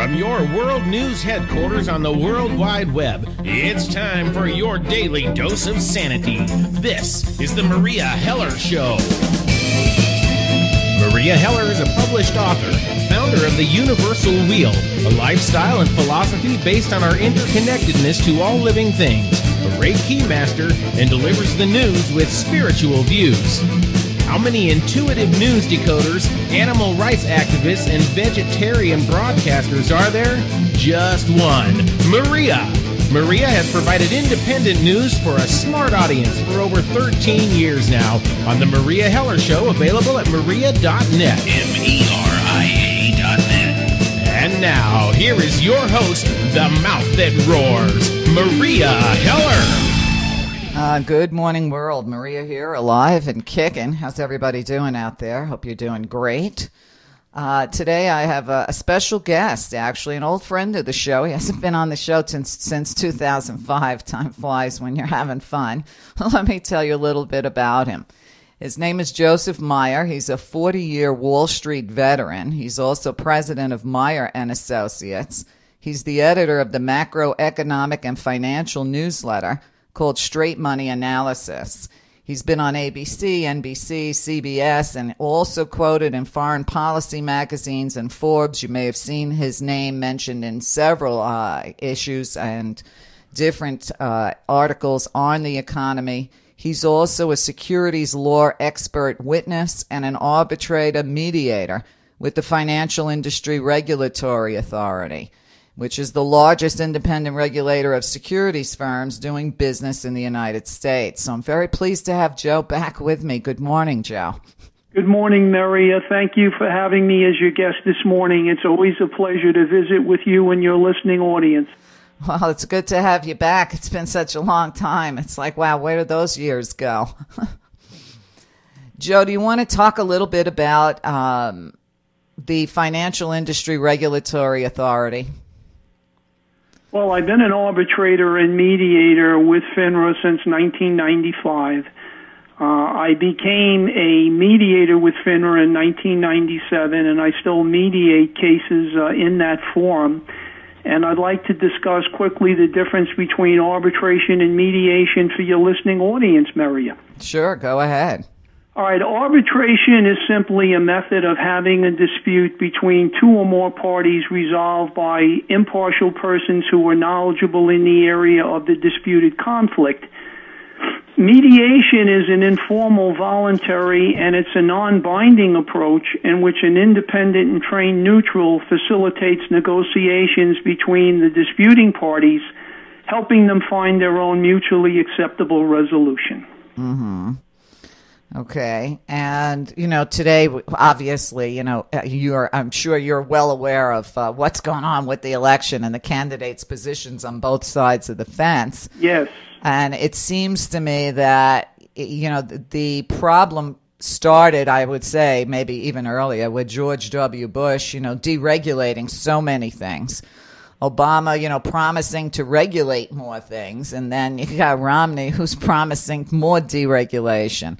From your world news headquarters on the World Wide Web, it's time for your daily dose of sanity. This is the Meria Heller Show. Meria Heller is a published author, founder of the Universal Wheel, a lifestyle and philosophy based on our interconnectedness to all living things, a Reiki master, and delivers the news with spiritual views. How many intuitive news decoders, animal rights activists, and vegetarian broadcasters are there? Just one, Meria. Meria has provided independent news for a smart audience for over 13 years now on the Meria Heller Show, available at meria.net. MERIA.net. And now, here is your host, the mouth that roars, Meria Heller. Good morning, world. Meria here, alive and kicking. How's everybody doing out there? Hope you're doing great. Today I have a special guest, actually, an old friend of the show. He hasn't been on the show since 2005. Time flies when you're having fun. Let me tell you a little bit about him. His name is Joseph Meyer. He's a 40-year Wall Street veteran. He's also president of Meyer and Associates. He's the editor of the macroeconomic and financial newsletter called Straight Money Analysis. He's been on ABC, NBC, CBS, and also quoted in foreign policy magazines and Forbes. You may have seen his name mentioned in several issues and different articles on the economy. He's also a securities law expert witness and an arbitrator mediator with the Financial Industry Regulatory Authority, which is the largest independent regulator of securities firms doing business in the United States. So I'm very pleased to have Joe back with me. Good morning, Joe. Good morning, Meria. Thank you for having me as your guest this morning. It's always a pleasure to visit with you and your listening audience. Well, it's good to have you back. It's been such a long time. It's like, wow, where did those years go? Joe, do you want to talk a little bit about the Financial Industry Regulatory Authority? Well, I've been an arbitrator and mediator with FINRA since 1995. I became a mediator with FINRA in 1997, and I still mediate cases in that forum. And I'd like to discuss quickly the difference between arbitration and mediation for your listening audience, Meria. Sure, go ahead. All right, arbitration is simply a method of having a dispute between two or more parties resolved by impartial persons who are knowledgeable in the area of the disputed conflict. Mediation is an informal, voluntary, and it's a non-binding approach in which an independent and trained neutral facilitates negotiations between the disputing parties, helping them find their own mutually acceptable resolution. Mm-hmm. Okay. And, today, obviously, I'm sure you're well aware of what's going on with the election and the candidates' positions on both sides of the fence. Yes. And it seems to me that, the problem started, I would say, maybe even earlier with George W. Bush, deregulating so many things. Obama, promising to regulate more things. And then you got Romney, who's promising more deregulation.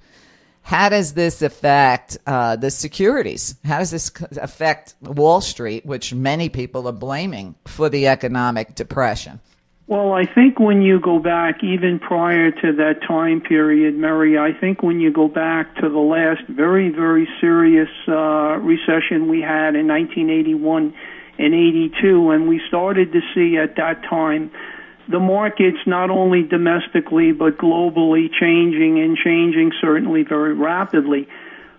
How does this affect the securities? How does this affect Wall Street, which many people are blaming for the economic depression? Well, I think when you go back, even prior to that time period, Mary, I think when you go back to the last very, very serious recession we had in 1981 and 82, and we started to see at that time the markets not only domestically but globally changing certainly very rapidly.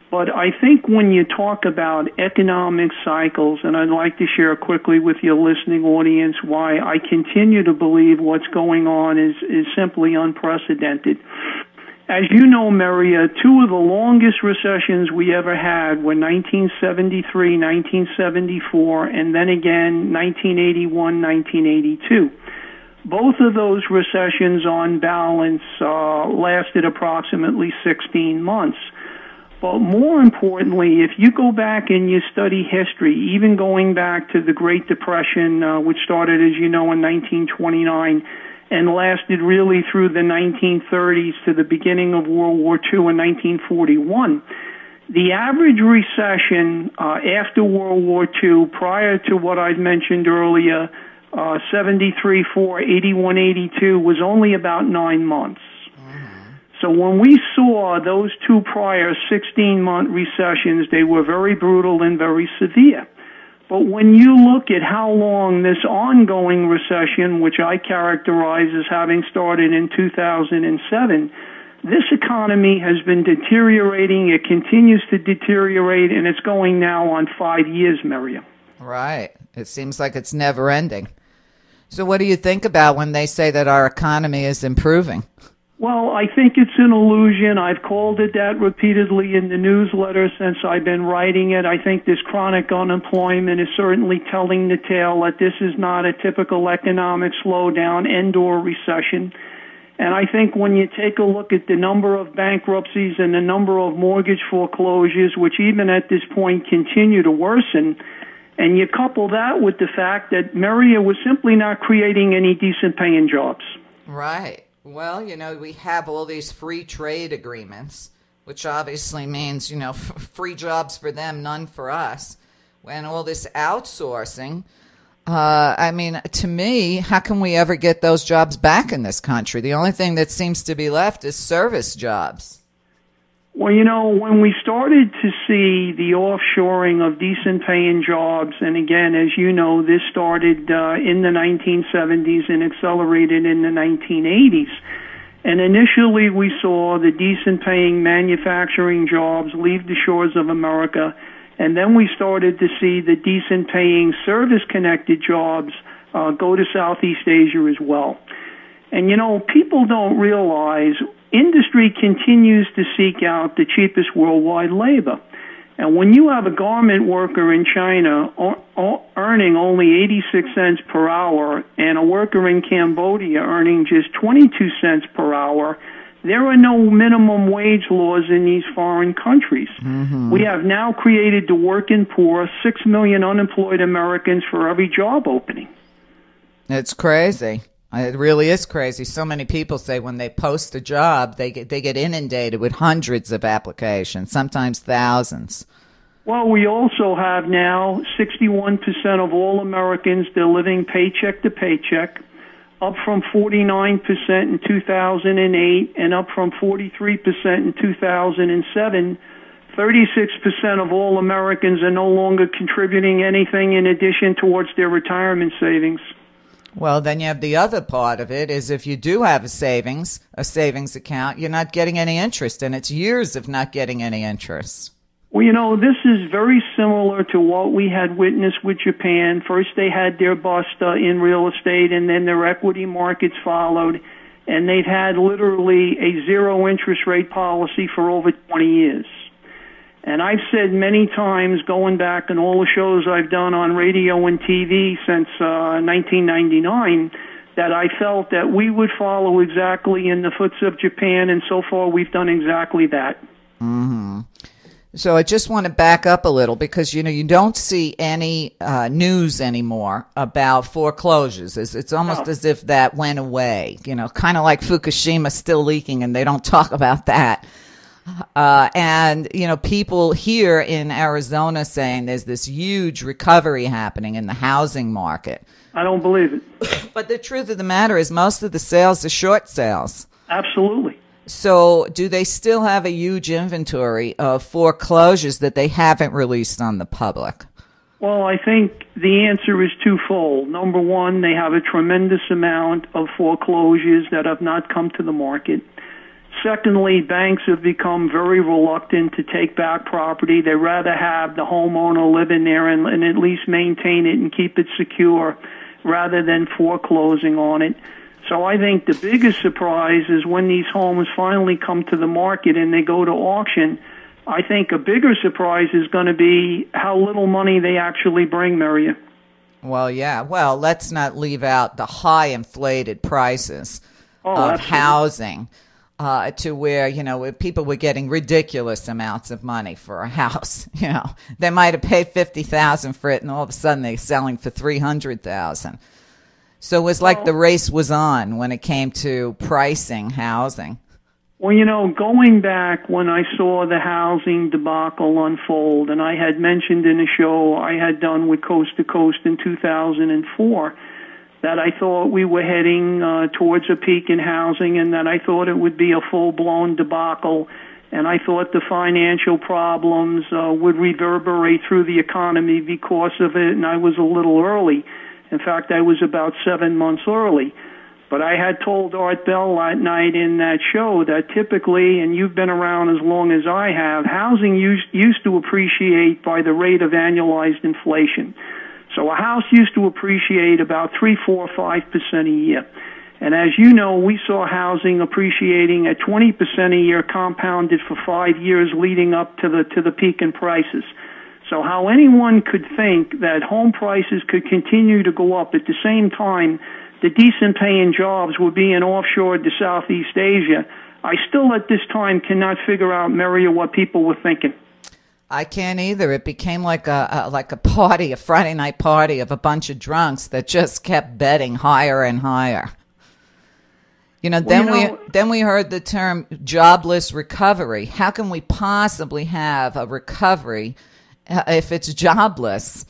But I think when you talk about economic cycles, and I'd like to share quickly with your listening audience why I continue to believe what's going on is simply unprecedented. As you know, Meria, two of the longest recessions we ever had were 1973, 1974, and then again 1981, 1982. Both of those recessions on balance lasted approximately 16 months. But more importantly, if you go back and you study history, even going back to the Great Depression, which started, as you know, in 1929 and lasted really through the 1930s to the beginning of World War II in 1941, The average recession after World War II, prior to what I mentioned earlier, 73, 4, 81, 82, was only about 9 months. So when we saw those two prior 16-month recessions, they were very brutal and very severe. But when you look at how long this ongoing recession, which I characterize as having started in 2007, this economy has been deteriorating. It continues to deteriorate, and it's going now on 5 years, Meria. Right. It seems like it's never ending. So what do you think about when they say that our economy is improving? Well, I think it's an illusion. I've called it that repeatedly in the newsletter since I've been writing it. I think this chronic unemployment is certainly telling the tale that this is not a typical economic slowdown and/or recession. And I think when you take a look at the number of bankruptcies and the number of mortgage foreclosures, which even at this point continue to worsen, and you couple that with the fact that Meria was simply not creating any decent paying jobs. Right. Well, we have all these free trade agreements, which obviously means, free jobs for them, none for us. And all this outsourcing, to me, how can we ever get those jobs back in this country? The only thing that seems to be left is service jobs. Well, when we started to see the offshoring of decent paying jobs, and again, as you know, this started in the 1970s and accelerated in the 1980s. And initially we saw the decent paying manufacturing jobs leave the shores of America, and then we started to see the decent paying service connected jobs go to Southeast Asia as well. And people don't realize industry continues to seek out the cheapest worldwide labor. And when you have a garment worker in China earning only 86 cents per hour and a worker in Cambodia earning just 22 cents per hour, there are no minimum wage laws in these foreign countries. Mm-hmm. We have now created the working poor, 6 million unemployed Americans for every job opening. It's crazy. It really is crazy. So many people say when they post a job, they get inundated with hundreds of applications, sometimes thousands. Well, we also have now 61% of all Americans, they're living paycheck to paycheck, up from 49% in 2008 and up from 43% in 2007. 36% of all Americans are no longer contributing anything in addition towards their retirement savings. Well, then you have the other part of it is if you do have a savings account, you're not getting any interest, and it's years of not getting any interest. Well, this is very similar to what we had witnessed with Japan. First, they had their bust in real estate, and then their equity markets followed, and they've had literally a zero interest rate policy for over 20 years. And I've said many times, going back in all the shows I've done on radio and TV since 1999, that I felt that we would follow exactly in the footsteps of Japan, and so far we've done exactly that. Mm-hmm. So I just want to back up a little because, you don't see any news anymore about foreclosures. It's almost as if that went away, kind of like Fukushima still leaking and they don't talk about that. And people here in Arizona saying there's this huge recovery happening in the housing market. I don't believe it. But the truth of the matter is most of the sales are short sales. Absolutely. So do they still have a huge inventory of foreclosures that they haven't released on the public? Well, I think the answer is twofold. Number one, they have a tremendous amount of foreclosures that have not come to the market. Secondly, banks have become very reluctant to take back property. They rather have the homeowner live in there and at least maintain it and keep it secure rather than foreclosing on it. So I think the biggest surprise is when these homes finally come to the market and they go to auction. I think a bigger surprise is going to be how little money they actually bring, Meria. Well, yeah. Well, let's not leave out the high inflated prices of housing. To where, where people were getting ridiculous amounts of money for a house. They might have paid $50,000 for it, and all of a sudden they're selling for $300,000. So it was like the race was on when it came to pricing housing. Well, going back when I saw the housing debacle unfold, and I had mentioned in a show I had done with Coast to Coast in 2004, that I thought we were heading towards a peak in housing, and that I thought it would be a full-blown debacle, and I thought the financial problems would reverberate through the economy because of it, and I was a little early. In fact, I was about 7 months early. But I had told Art Bell that night in that show that typically, and you've been around as long as I have, housing used to appreciate by the rate of annualized inflation. So a house used to appreciate about 3, 4, 5% a year. And as you know, we saw housing appreciating at 20% a year compounded for 5 years leading up to the peak in prices. So how anyone could think that home prices could continue to go up at the same time the decent paying jobs were being offshored to Southeast Asia, I still at this time cannot figure out, Meria, what people were thinking. I can't either. It became like a party, a Friday night party of a bunch of drunks that just kept betting higher and higher. Then we heard the term jobless recovery. How can we possibly have a recovery if it's jobless?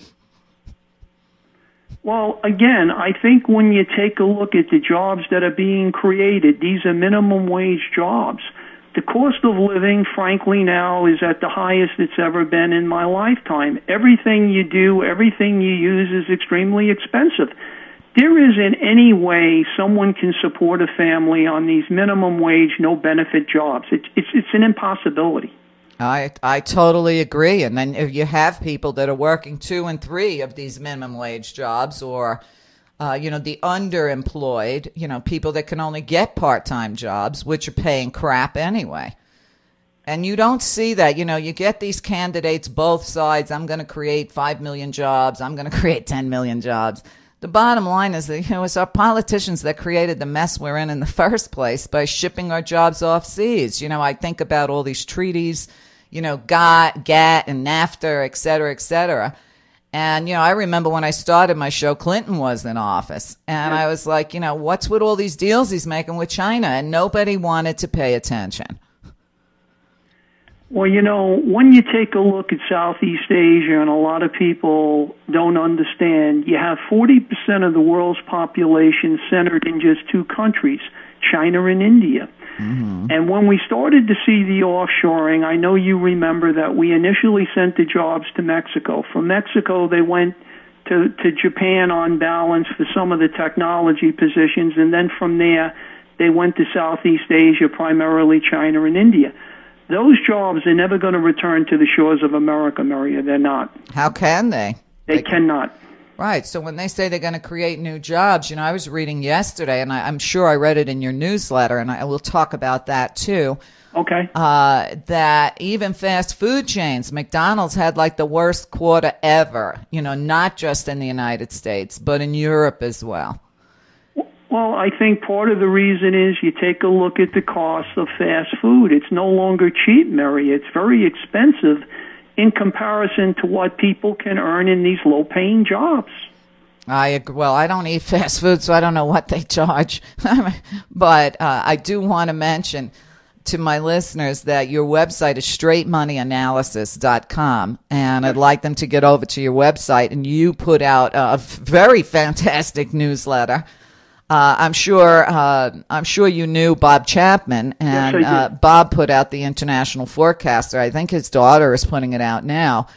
Well, again, I think when you take a look at the jobs that are being created, these are minimum wage jobs. The cost of living, frankly, now is at the highest it's ever been in my lifetime. Everything you do, everything you use is extremely expensive. There isn't any way someone can support a family on these minimum wage, no benefit jobs. It's an impossibility. I totally agree. And then if you have people that are working 2 and 3 of these minimum wage jobs, or the underemployed, people that can only get part-time jobs, which are paying crap anyway. And you don't see that. You get these candidates, both sides. I'm going to create 5 million jobs. I'm going to create 10 million jobs. The bottom line is that, it's our politicians that created the mess we're in the first place by shipping our jobs off seas. I think about all these treaties, GATT and NAFTA, et cetera, et cetera. And, I remember when I started my show, Clinton was in office. And I was like, what's with all these deals he's making with China? And nobody wanted to pay attention. Well, when you take a look at Southeast Asia, and a lot of people don't understand, you have 40% of the world's population centered in just 2 countries, China and India. Mm-hmm. And when we started to see the offshoring, I know you remember that we initially sent the jobs to Mexico. From Mexico, they went to Japan on balance for some of the technology positions, and then from there, they went to Southeast Asia, primarily China and India. Those jobs are never going to return to the shores of America, Meria. They're not. How can they? They cannot. Right. So when they say they're going to create new jobs, I was reading yesterday, and I'm sure I read it in your newsletter, and I will talk about that too. Okay. That even fast food chains, McDonald's had like the worst quarter ever, not just in the United States, but in Europe as well. Well, I think part of the reason is you take a look at the cost of fast food. It's no longer cheap, Mary. It's very expensive in comparison to what people can earn in these low-paying jobs. I agree. Well, I don't eat fast food, so I don't know what they charge. But I do want to mention to my listeners that your website is straightmoneyanalysis.com, and I'd like them to get over to your website, and you put out a very fantastic newsletter. I'm sure you knew Bob Chapman, and yes, Bob put out the International Forecaster. I think his daughter is putting it out now.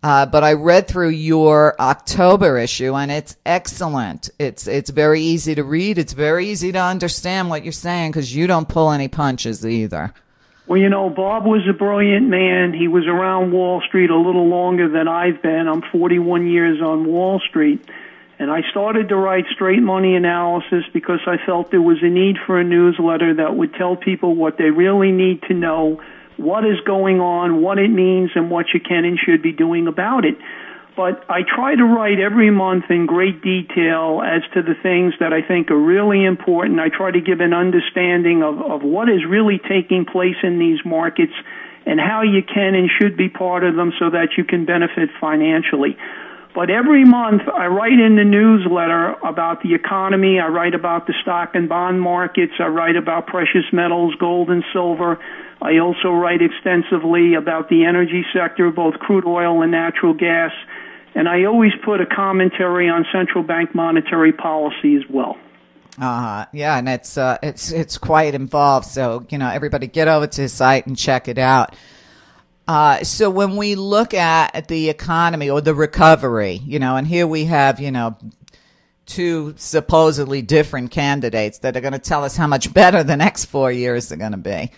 But I read through your October issue, and it's excellent. It's very easy to read. It's very easy to understand what you're saying because you don't pull any punches either. Well, Bob was a brilliant man. He was around Wall Street a little longer than I've been. I'm 41 years on Wall Street. And I started to write Straight Money Analysis because I felt there was a need for a newsletter that would tell people what they really need to know, what is going on, what it means, and what you can and should be doing about it. But I try to write every month in great detail as to the things that I think are really important. I try to give an understanding of what is really taking place in these markets and how you can and should be part of them so that you can benefit financially. But every month I write in the newsletter about the economy. I write about the stock and bond markets. I write about precious metals, gold and silver. I also write extensively about the energy sector, both crude oil and natural gas. And I always put a commentary on central bank monetary policy as well. Yeah, and it's quite involved. So, everybody get over to his site and check it out. So when we look at the economy or the recovery, and here we have, two supposedly different candidates that are going to tell us how much better the next 4 years are going to be.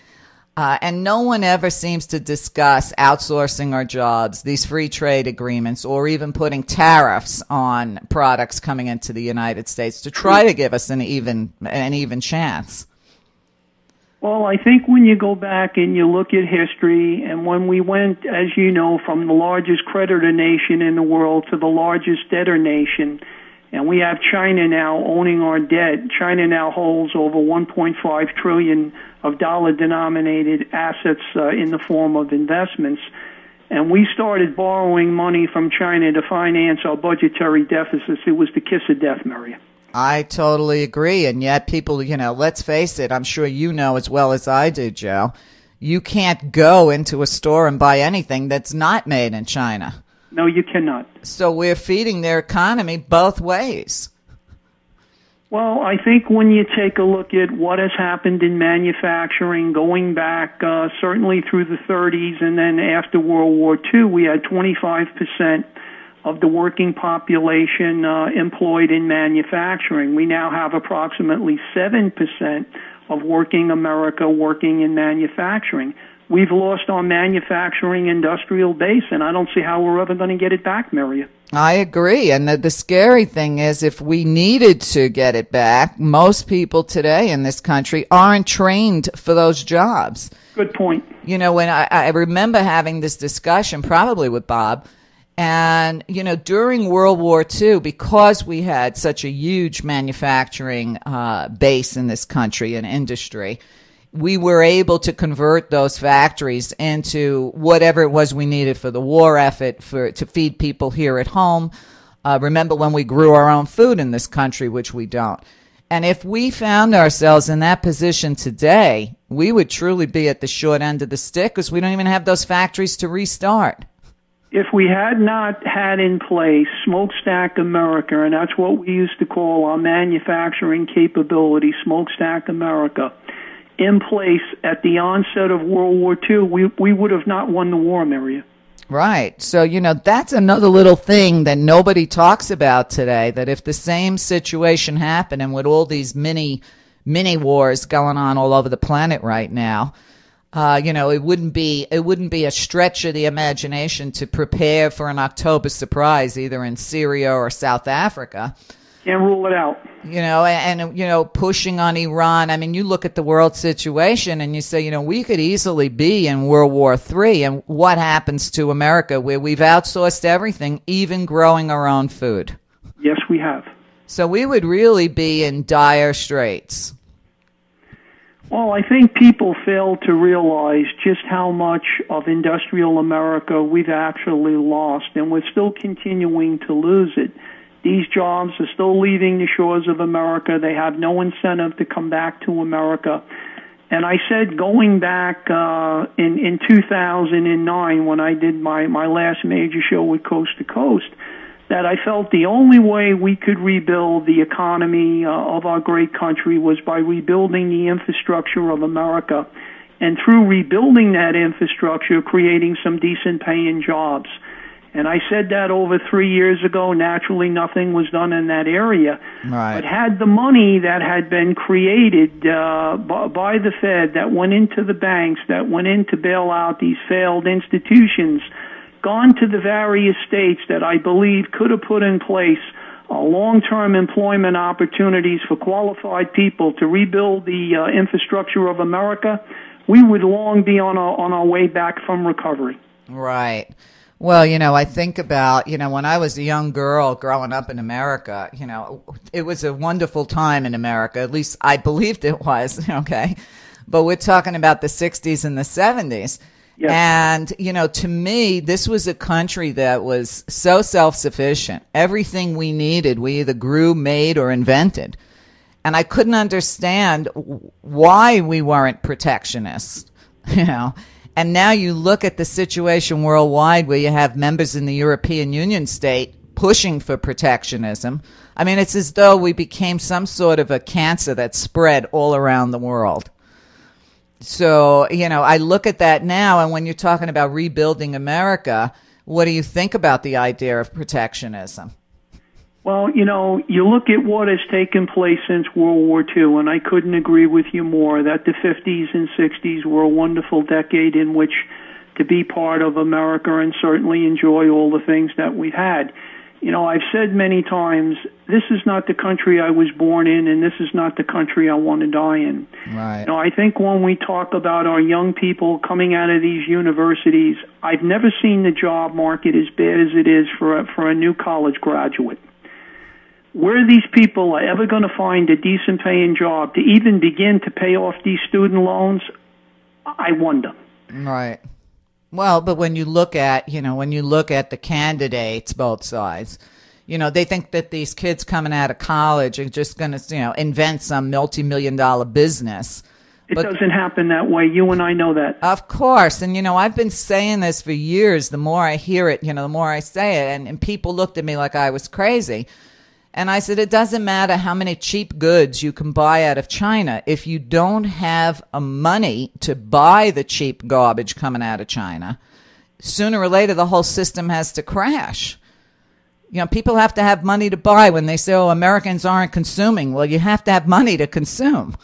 And no one ever seems to discuss outsourcing our jobs, these free trade agreements, or even putting tariffs on products coming into the United States to try to give us an even chance. Well, I think when you go back and you look at history, and when we went, as you know, from the largest creditor nation in the world to the largest debtor nation, and we have China now owning our debt. China now holds over $1.5 trillion of dollar-denominated assets in the form of investments. And we started borrowing money from China to finance our budgetary deficits. It was the kiss of death, Meria. I totally agree. And yet people, let's face it, I'm sure you know as well as I do, Joe, you can't go into a store and buy anything that's not made in China. No, you cannot. So we're feeding their economy both ways. Well, I think when you take a look at what has happened in manufacturing, going back certainly through the 30s and then after World War II, we had 25% of the working population employed in manufacturing. We now have approximately 7% of working America working in manufacturing. We've lost our manufacturing industrial base, and I don't see how we're ever going to get it back, Meria. I agree. And the scary thing is if we needed to get it back, most people today in this country aren't trained for those jobs. Good point. When I remember having this discussion probably with Bob, and, during World War II, because we had such a huge manufacturing base in this country and industry, we were able to convert those factories into whatever it was we needed for the war effort, to feed people here at home. Remember when we grew our own food in this country, which we don't. And if we found ourselves in that position today, we would truly be at the short end of the stick because we don't even have those factories to restart. If we had not had in place Smokestack America, and that's what we used to call our manufacturing capability, Smokestack America, in place at the onset of World War II, we would have not won the war, Meria. Right. So, that's another little thing that nobody talks about today, that if the same situation happened and with all these mini wars going on all over the planet right now, it wouldn't be a stretch of the imagination to prepare for an October surprise either in Syria or South Africa. Can't rule it out. And pushing on Iran. I mean, you look at the world situation and you say, we could easily be in World War III. And what happens to America where we've outsourced everything, even growing our own food? Yes, we have. So we would really be in dire straits. Well, I think people fail to realize just how much of industrial America we've actually lost, and we're still continuing to lose it. These jobs are still leaving the shores of America. They have no incentive to come back to America. And I said going back in 2009 when I did my last major show with Coast to Coast, that I felt the only way we could rebuild the economy of our great country was by rebuilding the infrastructure of America. And through rebuilding that infrastructure, creating some decent paying jobs. And I said that over 3 years ago. Naturally, nothing was done in that area. Right. But had the money that had been created by the Fed that went into the banks, that went in to bail out these failed institutions, gone to the various states that I believe could have put in place long-term employment opportunities for qualified people to rebuild the infrastructure of America, we would long be on our way back from recovery. Right. Well, I think about, when I was a young girl growing up in America, it was a wonderful time in America. At least I believed it was, okay? But we're talking about the 60s and the 70s. Yes. And, to me, this was a country that was so self-sufficient. Everything we needed, we either grew, made, or invented. And I couldn't understand why we weren't protectionists, And now you look at the situation worldwide where you have members in the European Union state pushing for protectionism. I mean, it's as though we became some sort of a cancer that spread all around the world. So, I look at that now, and when you're talking about rebuilding America, what do you think about the idea of protectionism? Well, you look at what has taken place since World War II, and I couldn't agree with you more that the 50s and 60s were a wonderful decade in which to be part of America and certainly enjoy all the things that we've had. I've said many times, this is not the country I was born in, and this is not the country I want to die in. Right. I think when we talk about our young people coming out of these universities, I've never seen the job market as bad as it is for a new college graduate. Where these people are ever going to find a decent paying job to even begin to pay off these student loans, I wonder. Right. Well, but when you look at, the candidates, both sides, they think that these kids coming out of college are just going to, invent some multi-million-dollar business. But doesn't happen that way. You and I know that. Of course. And, I've been saying this for years. The more I hear it, the more I say it. And people looked at me like I was crazy. And I said, it doesn't matter how many cheap goods you can buy out of China. If you don't have money to buy the cheap garbage coming out of China, sooner or later the whole system has to crash. People have to have money to buy. When they say, Americans aren't consuming, well, you have to have money to consume.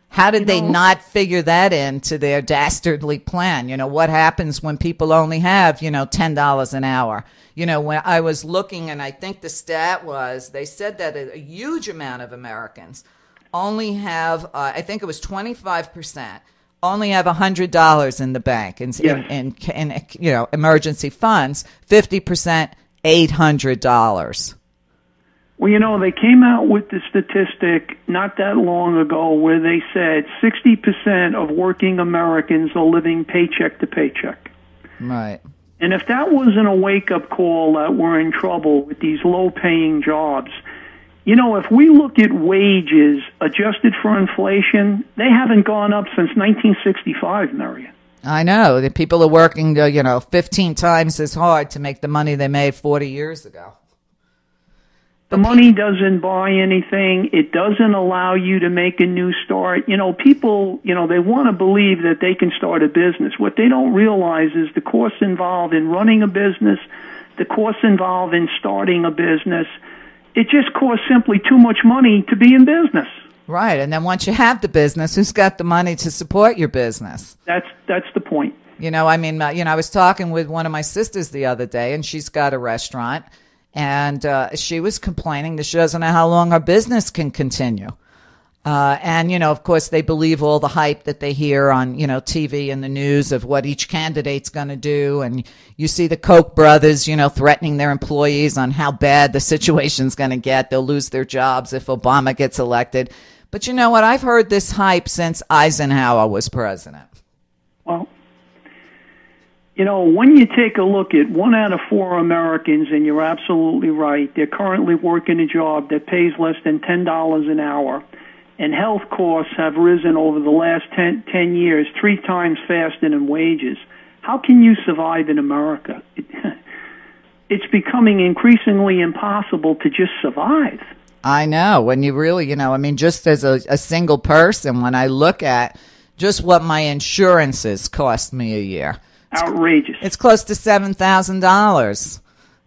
How did they not figure that into their dastardly plan? What happens when people only have, $10 an hour? When I was looking, and I think the stat was, they said that a huge amount of Americans only have, I think it was 25%, only have $100 in the bank in emergency funds, 50%, $800. Well, they came out with the statistic not that long ago where they said 60% of working Americans are living paycheck to paycheck. Right. And if that wasn't a wake-up call that we're in trouble with these low-paying jobs, if we look at wages adjusted for inflation, they haven't gone up since 1965, Meria. I know. The people are working, 15 times as hard to make the money they made 40 years ago. The money doesn't buy anything. It doesn't allow you to make a new start. People, they want to believe that they can start a business. What they don't realize is the costs involved in running a business, the costs involved in starting a business. It just costs simply too much money to be in business. Right. And then once you have the business, who's got the money to support your business? That's the point. I was talking with one of my sisters the other day, and she's got a restaurant. And she was complaining that she doesn't know how long her business can continue. And, of course, they believe all the hype that they hear on, TV and the news of what each candidate's going to do. And you see the Koch brothers, threatening their employees on how bad the situation's going to get. They'll lose their jobs if Obama gets elected. But you know what? I've heard this hype since Eisenhower was president. Well, when you take a look at 1 out of 4 Americans, and you're absolutely right, they're currently working a job that pays less than $10 an hour, and health costs have risen over the last 10 years 3 times faster than wages. How can you survive in America? It's becoming increasingly impossible to just survive. I know. When you really, just as a single person, when I look at just what my insurances cost me a year, outrageous. It's close to $7,000,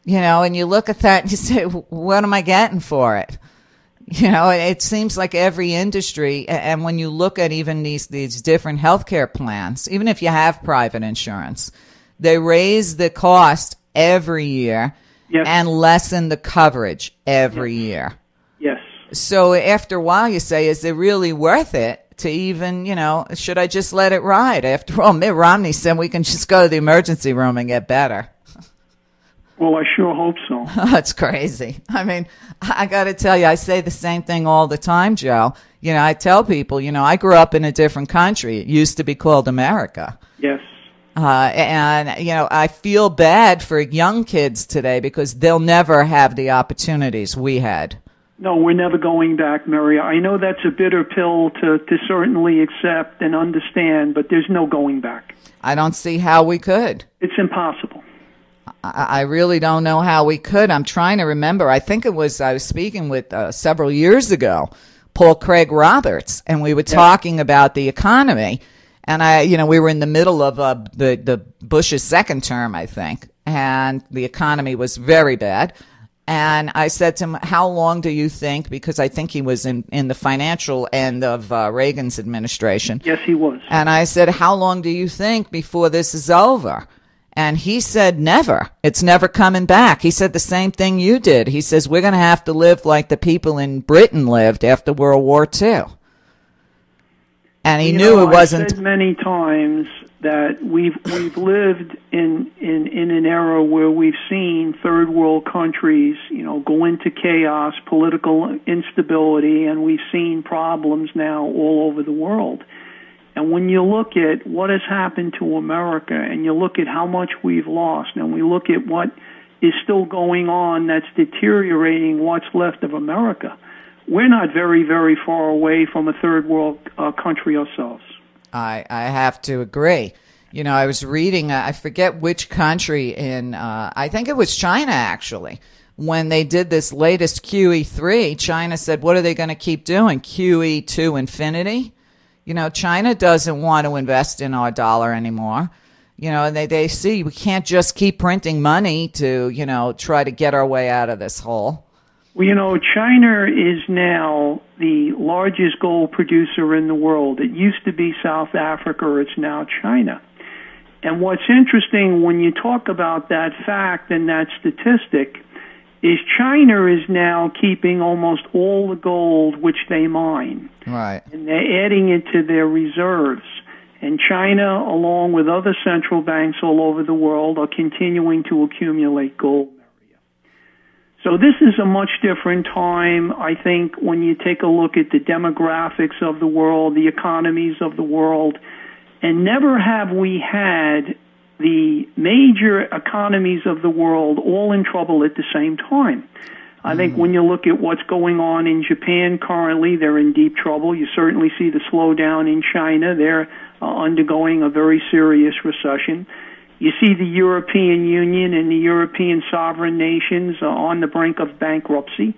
and you look at that and you say, what am I getting for it? It seems like every industry, and when you look at even these different healthcare plans, even if you have private insurance, they raise the cost every year. Yes. And lessen the coverage every year. Yes. So after a while you say, is it really worth it? To even, should I just let it ride? After all, Mitt Romney said we can just go to the emergency room and get better. Well, I sure hope so. That's crazy. I got to tell you, I say the same thing all the time, Joe. I tell people, I grew up in a different country. It used to be called America. Yes. And, I feel bad for young kids today because they'll never have the opportunities we had. No, we're never going back, Meria. I know that's a bitter pill to certainly accept and understand, but there's no going back. I don't see how we could. It's impossible. I really don't know how we could. I'm trying to remember. I was speaking with several years ago, Paul Craig Roberts, and we were talking about the economy. And we were in the middle of the Bush's second term, I think, and the economy was very bad. And I said to him, how long do you think, because I think he was in the financial end of Reagan's administration. Yes, he was. And I said, how long do you think before this is over? And he said, never. It's never coming back. He said the same thing you did. He says, we're going to have to live like the people in Britain lived after World War II. And he knew it wasn't. I've said many times that we've lived in an era where we've seen third world countries, go into chaos, political instability, and we've seen problems now all over the world. And when you look at what has happened to America, and you look at how much we've lost, and we look at what is still going on that's deteriorating what's left of America, we're not very, very far away from a third world country ourselves. I have to agree. I was reading, I forget which country I think it was China actually, when they did this latest QE3, China said, what are they going to keep doing? QE to infinity? China doesn't want to invest in our dollar anymore. And they see we can't just keep printing money to, try to get our way out of this hole. Well, China is now the largest gold producer in the world. It used to be South Africa. It's now China. And what's interesting when you talk about that fact and that statistic is China is now keeping almost all the gold which they mine. Right. And they're adding it to their reserves. And China, along with other central banks all over the world, are continuing to accumulate gold. So this is a much different time, I think, when you take a look at the demographics of the world, the economies of the world, and never have we had the major economies of the world all in trouble at the same time. I think when you look at what's going on in Japan currently, they're in deep trouble. You certainly see the slowdown in China. They're undergoing a very serious recession. You see the European Union and the European sovereign nations on the brink of bankruptcy.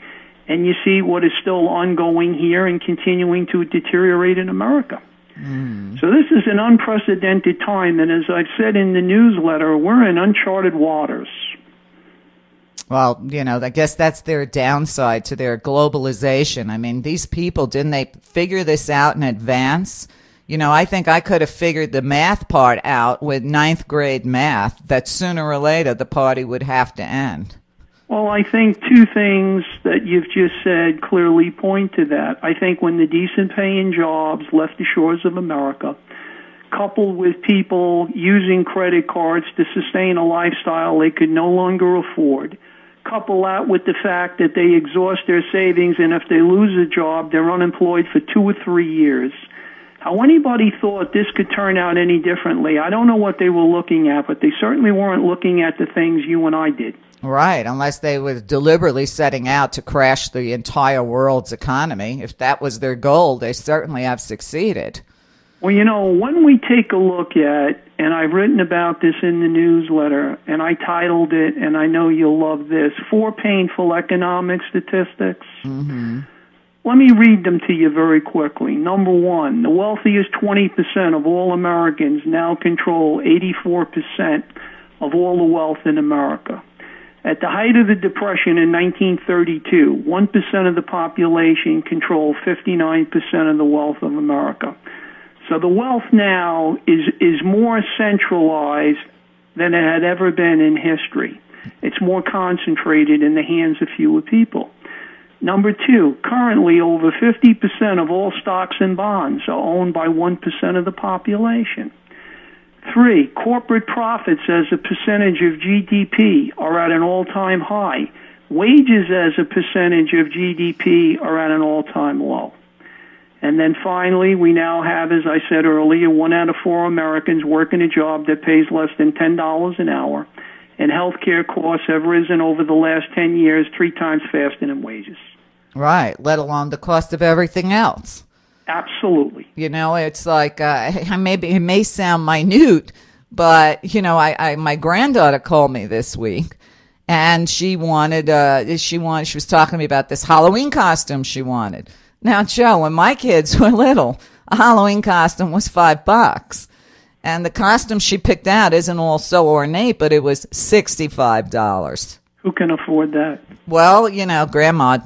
And you see what is still ongoing here and continuing to deteriorate in America. So this is an unprecedented time, and as I've said in the newsletter, we're in uncharted waters. Well, I guess that's their downside to their globalization. I mean, these people, didn't they figure this out in advance? I think I could have figured the math part out with ninth grade math, that sooner or later the party would have to end. Well, I think two things that you've just said clearly point to that. I think when the decent paying jobs left the shores of America, coupled with people using credit cards to sustain a lifestyle they could no longer afford, couple that with the fact that they exhaust their savings, and if they lose a job, they're unemployed for 2 or 3 years. How anybody thought this could turn out any differently, I don't know what they were looking at, but they certainly weren't looking at the things you and I did. Right, unless they were deliberately setting out to crash the entire world's economy. If that was their goal, they certainly have succeeded. Well, when we take a look at, and I've written about this in the newsletter, and I titled it, and I know you'll love this, 4 Painful Economic Statistics. Let me read them to you very quickly. Number 1, the wealthiest 20% of all Americans now control 84% of all the wealth in America. At the height of the Depression in 1932, 1% of the population controlled 59% of the wealth of America. So the wealth now is more centralized than it had ever been in history. It's more concentrated in the hands of fewer people. Number 2, currently over 50% of all stocks and bonds are owned by 1% of the population. 3, corporate profits as a percentage of GDP are at an all-time high. Wages as a percentage of GDP are at an all-time low. And then finally, we now have, as I said earlier, 1 out of 4 Americans working a job that pays less than $10 an hour. And healthcare costs have risen over the last 10 years 3 times faster than wages. Right, let alone the cost of everything else. Absolutely. You know, it's like, maybe it may sound minute, but, you know, my granddaughter called me this week, and she was talking to me about this Halloween costume she wanted. Now, Joe, when my kids were little, a Halloween costume was $5. And the costume she picked out isn't all so ornate, but it was $65. Who can afford that? Well, you know, Grandma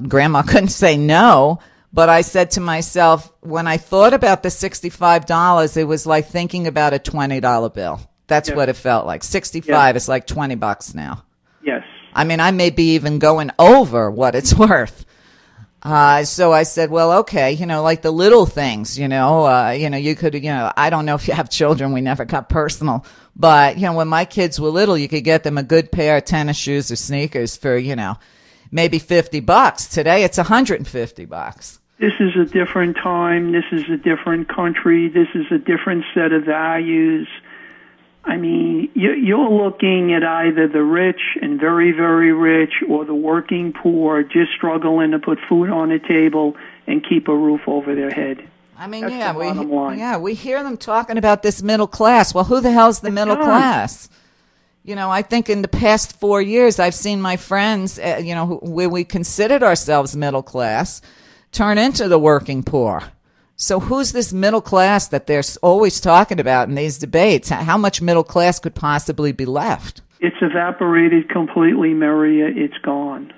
couldn't say no, but I said to myself, when I thought about the $65, it was like thinking about a $20 bill. That's what it felt like. 65 is like $20 now. Yes. I mean, I may be even going over what it's worth. So I said, well, okay, you know, like the little things, you could, I don't know if you have children. We never got personal. But, you know, when my kids were little, you could get them a good pair of tennis shoes or sneakers for, you know, maybe $50. Today it's $150. This is a different time. This is a different country. This is a different set of values. I mean, you're looking at either the rich and very, very rich or the working poor just struggling to put food on the table and keep a roof over their head. I mean, That's the bottom line. We hear them talking about this middle class. Well, who the hell's the middle class? You know, I think in the past 4 years, I've seen my friends, where we considered ourselves middle class, turn into the working poor. So who's this middle class that they're always talking about in these debates? How much middle class could possibly be left? It's evaporated completely, Meria. It's gone.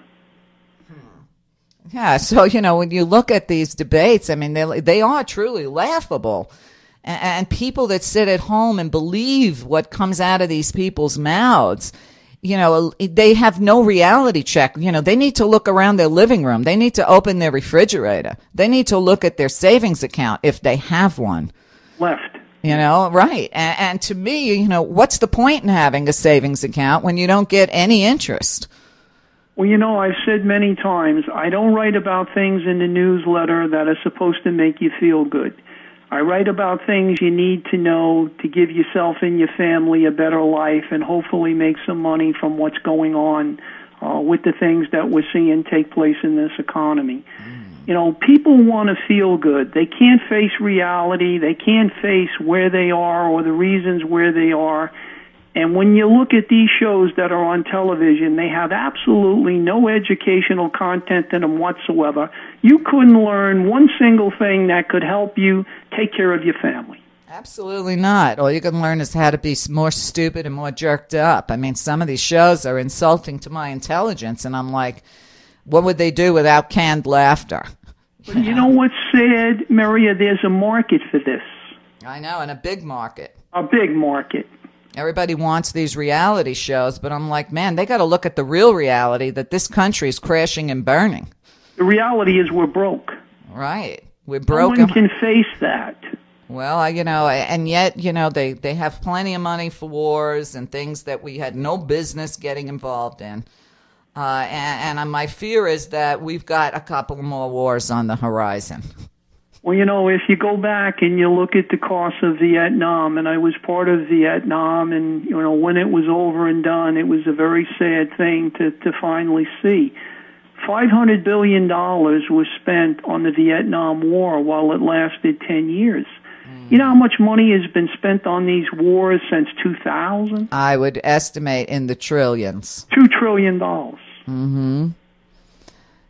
Yeah, so, you know, when you look at these debates, I mean, they are truly laughable. And people that sit at home and believe what comes out of these people's mouths, you know, they have no reality check. You know, they need to look around their living room. They need to open their refrigerator. They need to look at their savings account if they have one. Left. You know, right. And to me, you know, what's the point in having a savings account when you don't get any interest? Well, you know, I've said many times, I don't write about things in the newsletter that are supposed to make you feel good. I write about things you need to know to give yourself and your family a better life and hopefully make some money from what's going on with the things that we're seeing take place in this economy. You know, people want to feel good. They can't face reality. They can't face where they are or the reasons where they are. And when you look at these shows that are on television, they have absolutely no educational content in them whatsoever. You couldn't learn one single thing that could help you take care of your family. Absolutely not. All you can learn is how to be more stupid and more jerked up. I mean, some of these shows are insulting to my intelligence, and I'm like, what would they do without canned laughter? But you know what's sad, Meria? There's a market for this. I know, and a big market. A big market. Everybody wants these reality shows, but I'm like, man, they got to look at the real reality that this country is crashing and burning. The reality is we're broke. Right. We're broke. No one can face that. Well, and yet, they have plenty of money for wars and things that we had no business getting involved in. And my fear is that we've got a couple more wars on the horizon. Well, you know, if you go back and you look at the cost of Vietnam, and I was part of Vietnam, and, you know, when it was over and done, it was a very sad thing to finally see. $500 billion was spent on the Vietnam War while it lasted 10 years. You know how much money has been spent on these wars since 2000? I would estimate in the trillions. $2 trillion. Mm-hmm.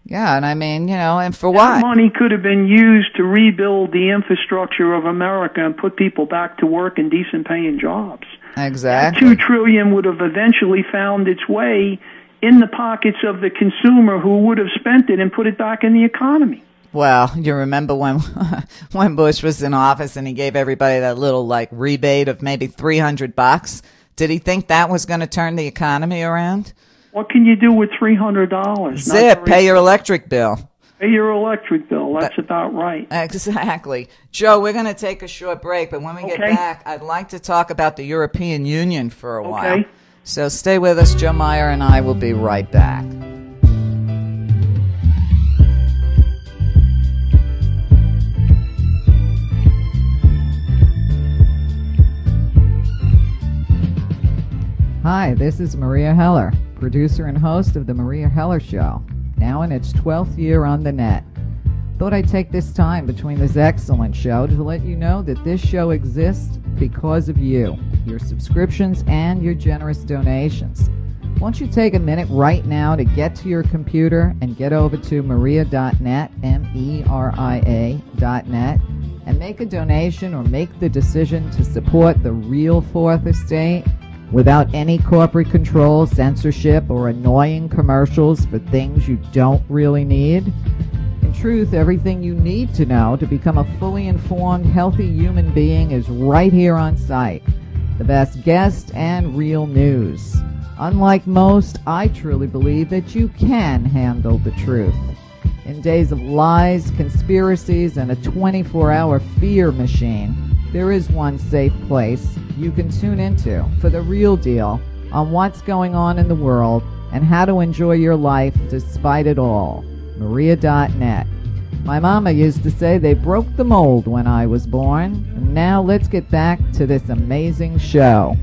Yeah, and I mean, and for what? That money could have been used to rebuild the infrastructure of America and put people back to work in decent paying jobs. Exactly. That $2 trillion would have eventually found its way in the pockets of the consumer who would have spent it and put it back in the economy. Well, you remember when Bush was in office and he gave everybody that little rebate of maybe $300? Did he think that was going to turn the economy around? What can you do with $300? Zip, pay your electric bill. Pay your electric bill. That's about right. Exactly. Joe, we're going to take a short break, but when we get back, I'd like to talk about the European Union for a while. So stay with us. Joe Meyer and I will be right back. Hi, this is Maria Heller, producer and host of The Maria Heller Show, now in its 12th year on the net. Thought I'd take this time between this excellent show to let you know that this show exists because of you, your subscriptions, and your generous donations. Won't you take a minute right now to get to your computer and get over to meria.net, meria.net, and make a donation or make the decision to support the real Fourth Estate without any corporate control, censorship, or annoying commercials for things you don't really need? In truth, everything you need to know to become a fully informed, healthy human being is right here on site. The best guests and real news. Unlike most, I truly believe that you can handle the truth. In days of lies, conspiracies, and a 24-hour fear machine, there is one safe place you can tune into for the real deal on what's going on in the world and how to enjoy your life despite it all. Meria.net. My mama used to say they broke the mold when I was born. And now let's get back to this amazing show.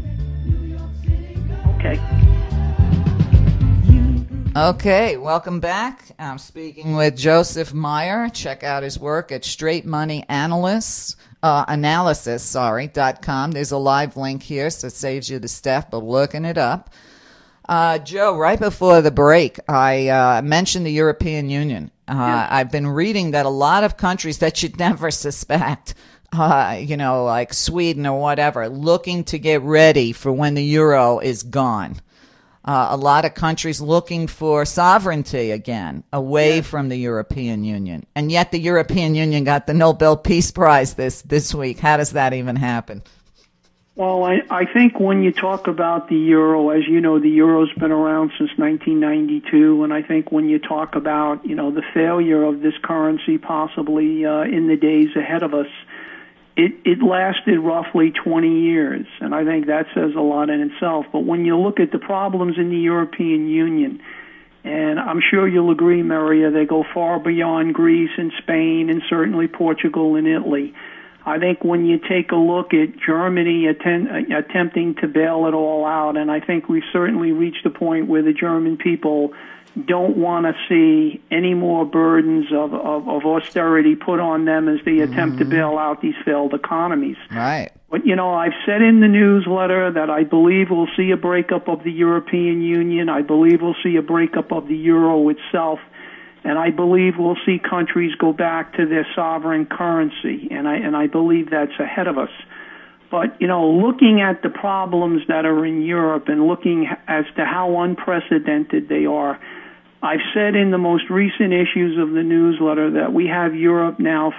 Okay, welcome back. I'm speaking with Joseph Meyer. Check out his work at straightmoneyanalysis.com. There's a live link here, so it saves you the step of looking it up. Joe, right before the break, I mentioned the European Union. I've been reading that a lot of countries that you'd never suspect, like Sweden or whatever, looking to get ready for when the euro is gone. A lot of countries looking for sovereignty again, away from the European Union. And yet the European Union got the Nobel Peace Prize this week. How does that even happen? Well, I think when you talk about the euro, as you know, the euro's been around since 1992, and I think when you talk about, the failure of this currency possibly in the days ahead of us, it lasted roughly 20 years, and I think that says a lot in itself. But when you look at the problems in the European Union, and I'm sure you'll agree, Meria, they go far beyond Greece and Spain and certainly Portugal and Italy. I think when you take a look at Germany attempting to bail it all out, and I think we've certainly reached a point where the German people don't want to see any more burdens of austerity put on them as they attempt to bail out these failed economies. Right. But, I've said in the newsletter that I believe we'll see a breakup of the European Union. I believe we'll see a breakup of the euro itself. And I believe we'll see countries go back to their sovereign currency. And I believe that's ahead of us. But, looking at the problems that are in Europe and looking as to how unprecedented they are, I've said in the most recent issues of the newsletter that we have Europe now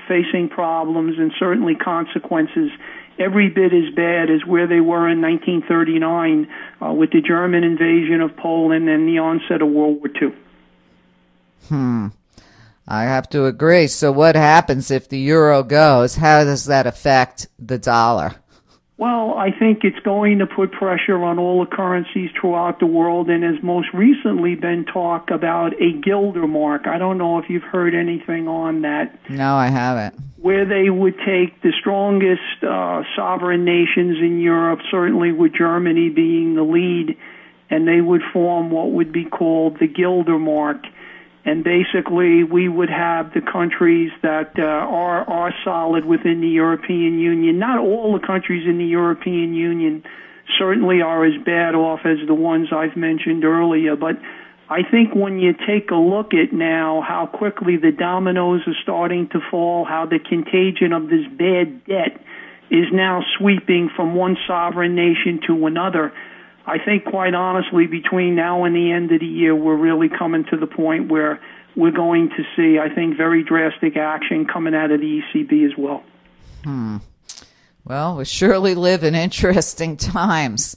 facing problems and certainly consequences every bit as bad as where they were in 1939 with the German invasion of Poland and the onset of World War II. I have to agree. So what happens if the euro goes? How does that affect the dollar? Well, I think it's going to put pressure on all the currencies throughout the world, and has most recently been talk about a guilder mark. I don't know if you've heard anything on that. No, I haven't. Where they would take the strongest sovereign nations in Europe, certainly with Germany being the lead, and they would form what would be called the guilder mark. And basically, we would have the countries that are solid within the European Union. Not all the countries in the European Union certainly are as bad off as the ones I've mentioned earlier. But I think when you take a look at now how quickly the dominoes are starting to fall, how the contagion of this bad debt is now sweeping from one sovereign nation to another, I think, quite honestly, between now and the end of the year, we're really coming to the point where we're going to see, I think, very drastic action coming out of the ECB as well. Well, we surely live in interesting times.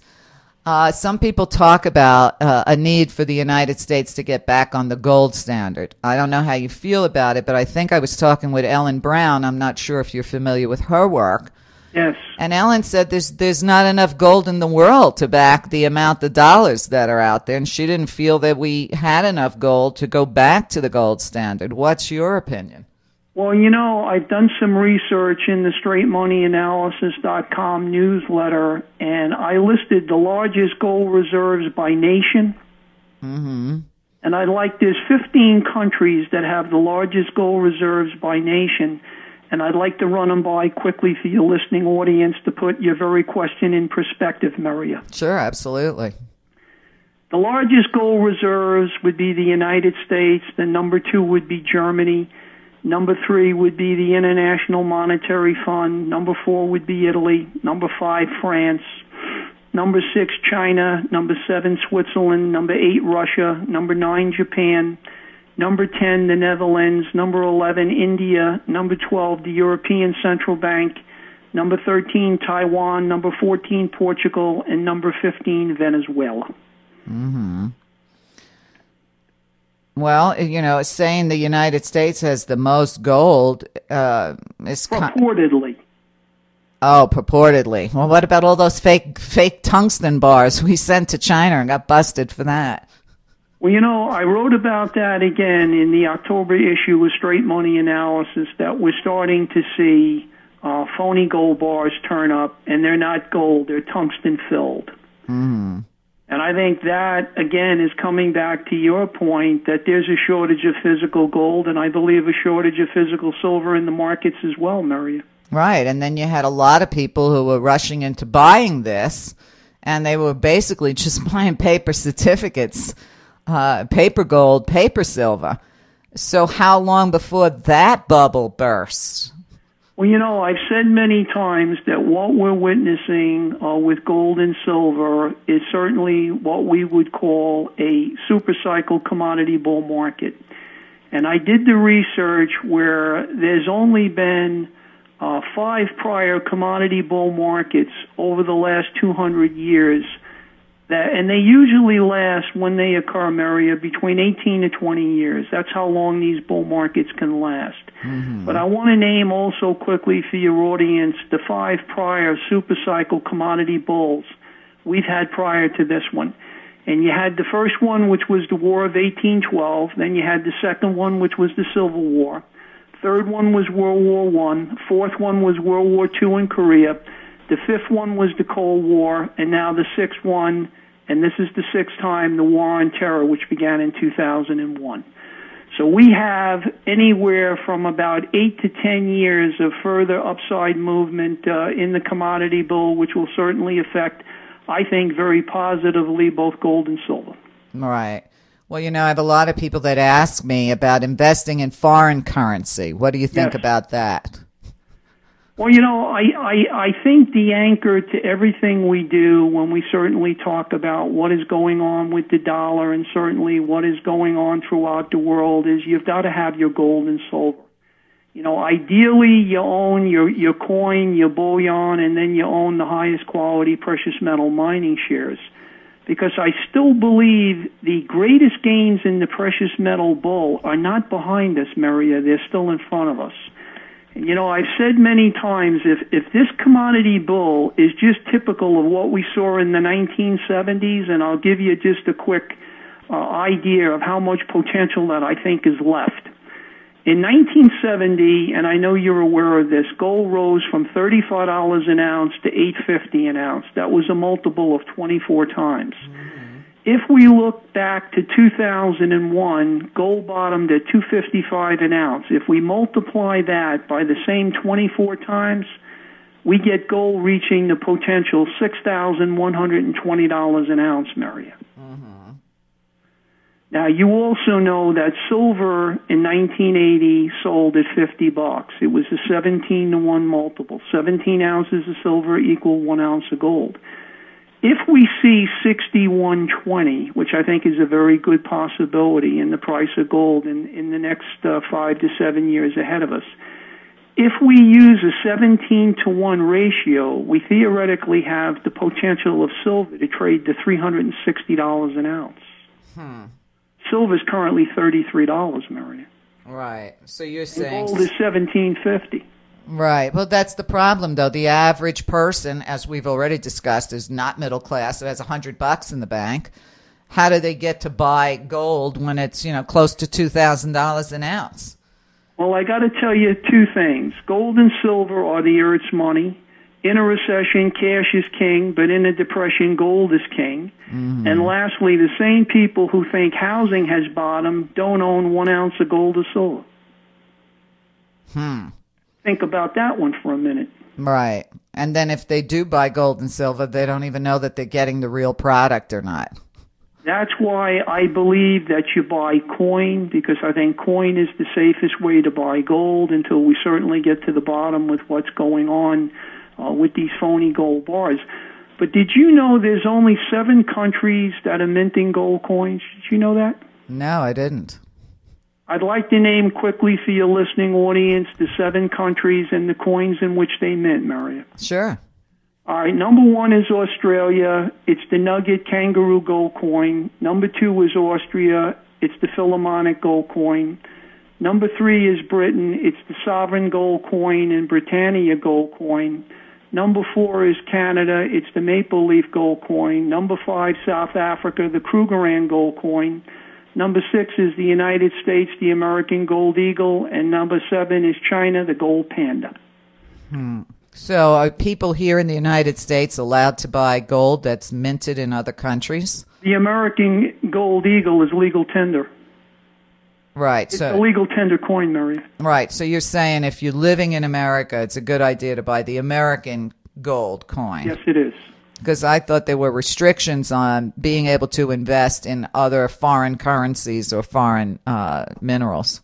Some people talk about a need for the United States to get back on the gold standard. I don't know how you feel about it, but I think I was talking with Ellen Brown. I'm not sure if you're familiar with her work. Yes. And Ellen said there's not enough gold in the world to back the amount of dollars that are out there, and she didn't feel that we had enough gold to go back to the gold standard. What's your opinion? Well, I've done some research in the straightmoneyanalysis.com newsletter, and I listed the largest gold reserves by nation. Mm-hmm. And there's 15 countries that have the largest gold reserves by nation, and I'd like to run them by quickly for your listening audience to put your very question in perspective, Meria. Sure, absolutely. The largest gold reserves would be the United States. The number 2 would be Germany. Number 3 would be the International Monetary Fund. Number 4 would be Italy. Number 5, France. Number 6, China. Number 7, Switzerland. Number 8, Russia. Number 9, Japan. Number 10, the Netherlands. Number 11, India. Number 12, the European Central Bank. Number 13, Taiwan. Number 14, Portugal. And number 15, Venezuela. Mm-hmm. Well, it's saying the United States has the most gold. Purportedly. Purportedly. Well, what about all those fake tungsten bars we sent to China and got busted for that? Well, I wrote about that again in the October issue of Straight Money Analysis, that we're starting to see phony gold bars turn up, and they're not gold, they're tungsten filled. Mm-hmm. And I think that, again, is coming back to your point that there's a shortage of physical gold, and I believe a shortage of physical silver in the markets as well, Meria. Right, and then you had a lot of people who were rushing into buying this, and they were basically just buying paper certificates, paper gold, paper silver. So how long before that bubble bursts? Well, I've said many times that what we're witnessing with gold and silver is certainly what we would call a supercycle commodity bull market. And I did the research where there's only been 5 prior commodity bull markets over the last 200 years, and they usually last, when they occur, Meria, between 18 to 20 years. That's how long these bull markets can last. Mm-hmm. But I want to name also quickly for your audience the 5 prior supercycle commodity bulls we've had prior to this one. And you had the first one, which was the War of 1812. Then you had the second one, which was the Civil War. Third one was World War I. Fourth one was World War II in Korea. The fifth one was the Cold War, and now the sixth one, and this is the 6th time, the War on Terror, which began in 2001. So we have anywhere from about 8 to 10 years of further upside movement in the commodity bull, which will certainly affect, I think, very positively both gold and silver. Right. Well, I have a lot of people that ask me about investing in foreign currency. What do you think about that? Well, I think the anchor to everything we do when we certainly talk about what is going on with the dollar and certainly what is going on throughout the world is you've got to have your gold and silver. Ideally you own your coin, your bullion, and then you own the highest quality precious metal mining shares. Because I still believe the greatest gains in the precious metal bull are not behind us, Meria. They're still in front of us. And, I've said many times, if this commodity bull is just typical of what we saw in the 1970s, and I'll give you just a quick idea of how much potential that I think is left. In 1970, and I know you're aware of this, gold rose from $35 an ounce to $8.50 an ounce. That was a multiple of 24 times. Mm-hmm. If we look back to 2001, gold bottomed at $2.55 an ounce. If we multiply that by the same 24 times, we get gold reaching the potential $6,120 an ounce, Meria. Mm-hmm. Now, you also know that silver in 1980 sold at $50. It was a 17-to-1 multiple. 17 ounces of silver equal 1 ounce of gold. If we see 61.20, which I think is a very good possibility in the price of gold in the next 5 to 7 years ahead of us, if we use a 17-to-1 ratio, we theoretically have the potential of silver to trade to $360 an ounce. Silver is currently $33, Meria. Right. So you're saying and gold is $17.50. Right. Well, that's the problem, though. The average person, as we've already discussed, is not middle class. It has $100 in the bank. How do they get to buy gold when it's close to $2,000 an ounce? Well, I got to tell you two things. Gold and silver are the earth's money. In a recession, cash is king, but in a depression, gold is king. Mm-hmm. And lastly, the same people who think housing has bottomed don't own 1 ounce of gold or silver. Think about that one for a minute. Right. And then if they do buy gold and silver, they don't even know that they're getting the real product or not. That's why I believe that you buy coin, because I think coin is the safest way to buy gold until we certainly get to the bottom with what's going on with these phony gold bars. But did you know there's only 7 countries that are minting gold coins? Did you know that? No, I didn't. I'd like to name quickly for your listening audience the 7 countries and the coins in which they mint, Meria. Sure. All right, number 1 is Australia. It's the Nugget Kangaroo Gold Coin. Number 2 is Austria. It's the Philharmonic Gold Coin. Number 3 is Britain. It's the Sovereign Gold Coin and Britannia Gold Coin. Number 4 is Canada. It's the Maple Leaf Gold Coin. Number 5, South Africa, the Krugerrand Gold Coin. Number 6 is the United States, the American Gold Eagle. And number 7 is China, the Gold Panda. So are people here in the United States allowed to buy gold that's minted in other countries? The American Gold Eagle is legal tender. Right. It's a legal tender coin, Meria. Right. So you're saying if you're living in America, it's a good idea to buy the American gold coin. Yes, it is. Because I thought there were restrictions on being able to invest in other foreign currencies or foreign minerals.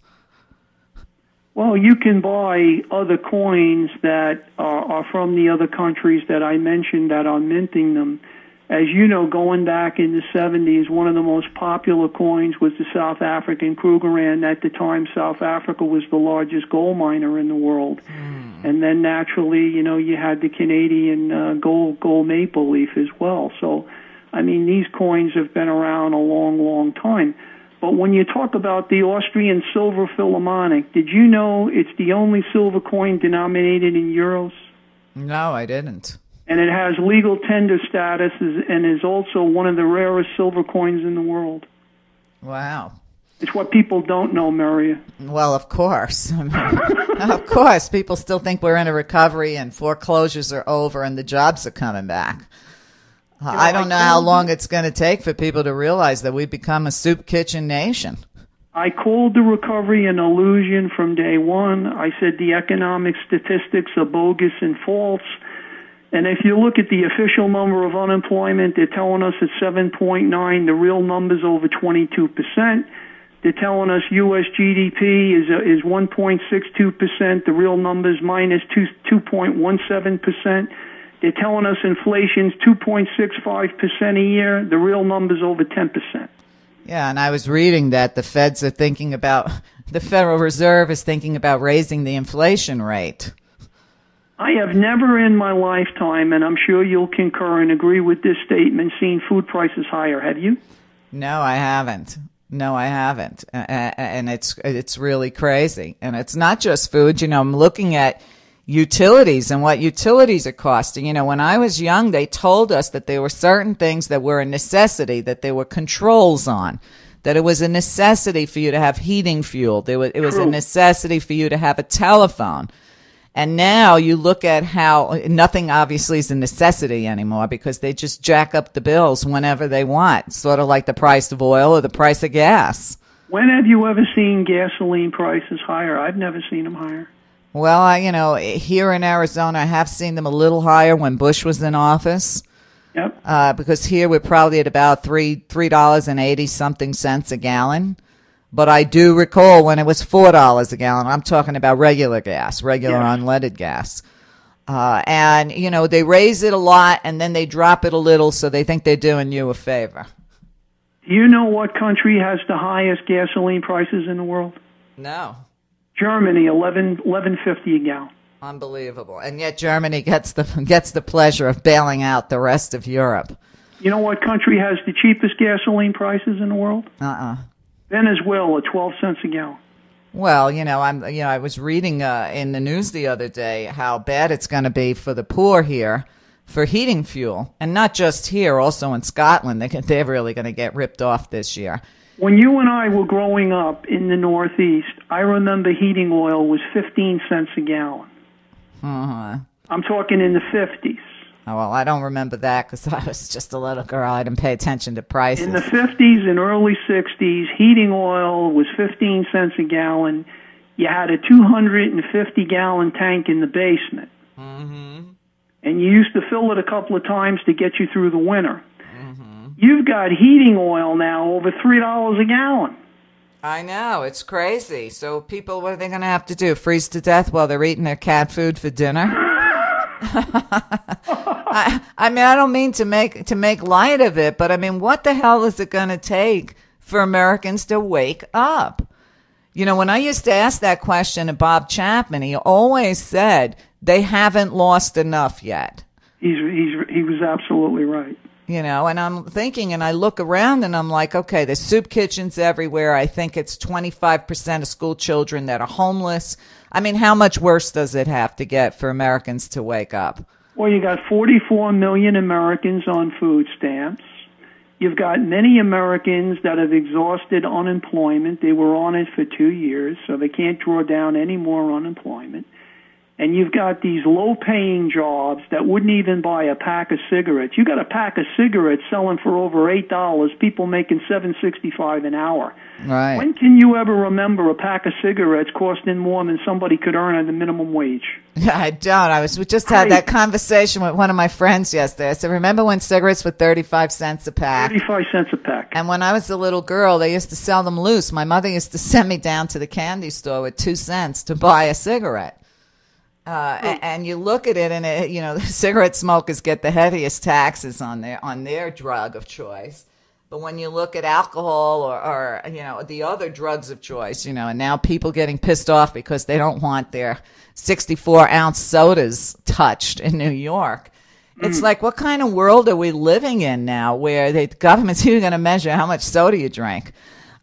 Well, you can buy other coins that are from the other countries that I mentioned that are minting them. As you know, going back in the 70s, one of the most popular coins was the South African Krugerrand. At the time, South Africa was the largest gold miner in the world. And then naturally, you know, you had the Canadian gold maple leaf as well. So, I mean, these coins have been around a long, long time. But when you talk about the Austrian silver Philharmonic, did you know it's the only silver coin denominated in euros? No, I didn't. And it has legal tender status and is also one of the rarest silver coins in the world. Wow. It's what people don't know, Meria. Well, of course. Of course. People still think we're in a recovery and foreclosures are over and the jobs are coming back. I don't know how long it's going to take for people to realize that we've become a soup kitchen nation. I called the recovery an illusion from day one. I said the economic statistics are bogus and false. And if you look at the official number of unemployment, they're telling us it's 7.9. The real number's over 22%. They're telling us U.S. GDP is 1.62%. The real number's minus 2.17%. They're telling us inflation's 2.65% a year. The real number's over 10%. Yeah, and I was reading that the Feds are thinking about, the Federal Reserve is thinking about raising the inflation rate. I have never in my lifetime, and I'm sure you'll concur and agree with this statement, seen food prices higher. Have you? No, I haven't. And it's really crazy. And it's not just food. You know, I'm looking at utilities and what utilities are costing. You know, when I was young, they told us that there were certain things that were a necessity, that there were controls on, that it was a necessity for you to have heating fuel. It was a necessity for you to have a telephone. And now you look at how nothing obviously is a necessity anymore because they just jack up the bills whenever they want, sort of like the price of oil or the price of gas. When have you ever seen gasoline prices higher? I've never seen them higher. Well, here in Arizona, I have seen them a little higher when Bush was in office. Yep. Because here we're probably at about $3.80-something a gallon. But I do recall when it was $4 a gallon. I'm talking about regular gas, unleaded gas. And, you know, they raise it a lot and then they drop it a little, so they think they're doing you a favor. Do you know what country has the highest gasoline prices in the world? No. Germany, $11.50 a gallon. Unbelievable. And yet Germany gets the pleasure of bailing out the rest of Europe. You know what country has the cheapest gasoline prices in the world? Venezuela, 12 cents a gallon. Well, I was reading in the news the other day how bad it's going to be for the poor here for heating fuel. And not just here, also in Scotland, they're really going to get ripped off this year. When you and I were growing up in the Northeast, I remember heating oil was 15 cents a gallon. Uh-huh. I'm talking in the 50s. Oh, well, I don't remember that because I was just a little girl. I didn't pay attention to prices. In the 50s and early 60s, heating oil was 15 cents a gallon. You had a 250-gallon tank in the basement. Mm-hmm. And you used to fill it a couple of times to get you through the winter. Mm-hmm. You've got heating oil now over $3 a gallon. I know. It's crazy. So people, what are they going to have to do? Freeze to death while they're eating their cat food for dinner? I mean, I don't mean to make light of it, but I mean, what the hell is it going to take for Americans to wake up? You know, when I used to ask that question to Bob Chapman, he always said they haven't lost enough yet. He was absolutely right. You know, and I'm thinking, and I look around and I'm like, okay, there's soup kitchens everywhere. I think it's 25% of school children that are homeless. I mean, how much worse does it have to get for Americans to wake up? Well, you got 44 million Americans on food stamps. You've got many Americans that have exhausted unemployment. They were on it for 2 years, so they can't draw down any more unemployment. And you've got these low-paying jobs that wouldn't even buy a pack of cigarettes. You got a pack of cigarettes selling for over $8, people making $7.65 an hour. Right. When can you ever remember a pack of cigarettes costing more than somebody could earn at the minimum wage? Yeah, I don't. We just had that conversation with one of my friends yesterday. I said, remember when cigarettes were 35 cents a pack? 35 cents a pack. And when I was a little girl, they used to sell them loose. My mother used to send me down to the candy store with 2 cents to buy a cigarette. And you look at it, and the cigarette smokers get the heaviest taxes on their drug of choice. But when you look at alcohol or the other drugs of choice, and now people getting pissed off because they don't want their 64-ounce sodas touched in New York. It's like, what kind of world are we living in now where the government's even going to measure how much soda you drink?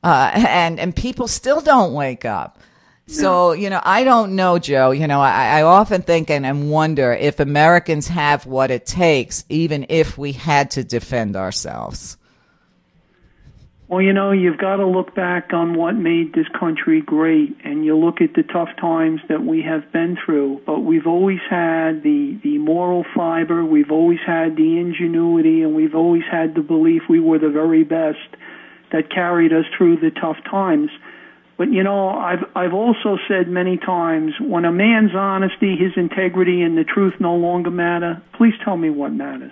And people still don't wake up. So, I don't know, Joe. I often think and wonder if Americans have what it takes, even if we had to defend ourselves. Well, you've got to look back on what made this country great, and you look at the tough times that we have been through. But we've always had the moral fiber, we've always had the ingenuity, and we've always had the belief we were the very best that carried us through the tough times. But, I've also said many times, when a man's honesty, his integrity, and the truth no longer matter, please tell me what matters.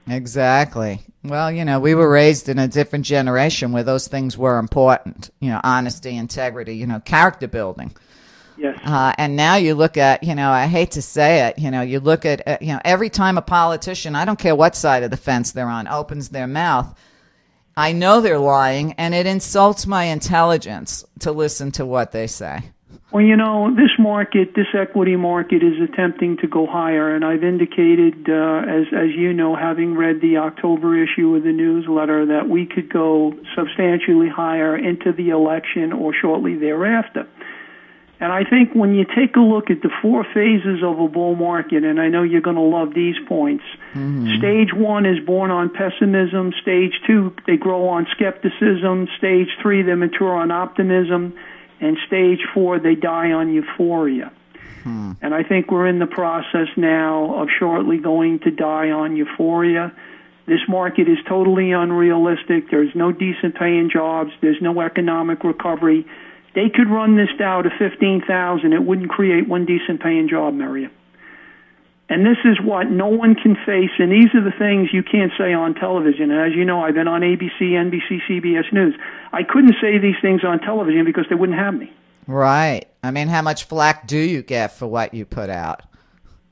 Exactly. Well, we were raised in a different generation where those things were important. Honesty, integrity, character building. Yes. And now you look at, I hate to say it, you look at, every time a politician, I don't care what side of the fence they're on, opens their mouth, I know they're lying, and it insults my intelligence to listen to what they say. Well, this equity market is attempting to go higher, and I've indicated, as you know, having read the October issue of the newsletter, that we could go substantially higher into the election or shortly thereafter. And I think when you take a look at the 4 phases of a bull market, and I know you're going to love these points, Stage 1 is born on pessimism. Stage 2, they grow on skepticism. Stage 3, they mature on optimism. And Stage 4, they die on euphoria. And I think we're in the process now of shortly going to die on euphoria. This market is totally unrealistic. There's no decent paying jobs. There's no economic recovery. They could run this Dow to 15,000. It wouldn't create one decent paying job, Meria. And this is what no one can face, and these are the things you can't say on television. And as you know, I've been on ABC, NBC, CBS News. I couldn't say these things on television because they wouldn't have me. Right. I mean, how much flack do you get for what you put out?